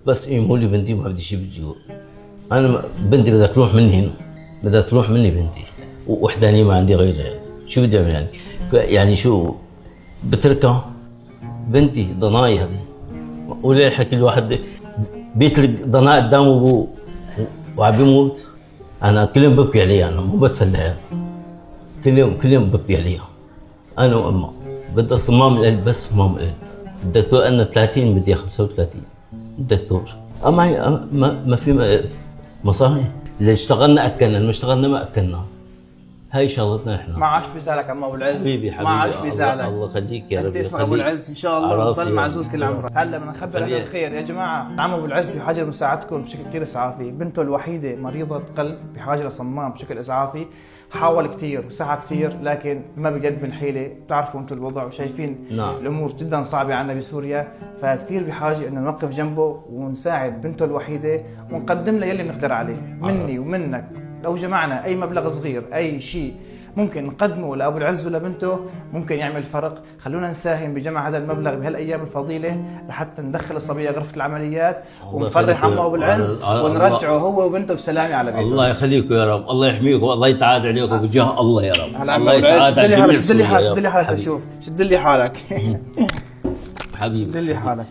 بس يموا لي بنتي ما بدي شيء بدي. انا بنتي بدها تروح مني هنا، بدها تروح مني بنتي، وحدانيه ما عندي غيرها يعني. شو بدي اعمل يعني؟ يعني شو بتركها؟ بنتي ضناي هذه، وليه حكي الواحد بيترك ضناي قدامه ابوه وعم بيموت. انا كل يوم ببكي عليها، انا مو بس هالعيال، كل يوم ببكي عليها انا وامها. بدها صمام القلب، بس صمام القلب. الدكتور قال لنا 30 بدي 35. الدكتور اما هي ما في مصاري. اذا اشتغلنا اكلنا، ما اشتغلنا ما اكلنا. هاي شغلتنا احنا. ما عادش بيزعلك عم ابو العز؟ حبيبي ما عادش بيزعلك. الله يخليك يا رب. انت اسمك ابو العز ان شاء الله وتضل معزوز كل عمرك. هلا بدنا نخبر اهل الخير يا جماعه، عم ابو العز بحاجه لمساعدتكم بشكل كثير اسعافي. بنته الوحيده مريضه قلب بحاجه لصمام بشكل اسعافي. حاول كثير وسعى كثير لكن ما بقد بالحيله، بتعرفوا انتم الوضع وشايفين. نعم. الامور جدا صعبه عندنا بسوريا، فكثير بحاجه انه نوقف جنبه ونساعد بنته الوحيده ونقدم له يلي بنقدر عليه مني ومنك. لو جمعنا اي مبلغ صغير، اي شيء ممكن نقدمه لابو العز ولا بنته ممكن يعمل فرق. خلونا نساهم بجمع هذا المبلغ بهالايام الفضيله لحتى ندخل الصبيه غرفه العمليات ونفرح عمه ابو العز ونرجعه هو وبنته بسلامه على بيته. الله يخليكم يا رب، الله يحميكم، الله يتعاد عليكم بجاه الله يا رب. الله يتعاد عليكم. شد لي حالك، شد لي حالك اشوف، شد لي حالك حبيبي، شد لي حالك.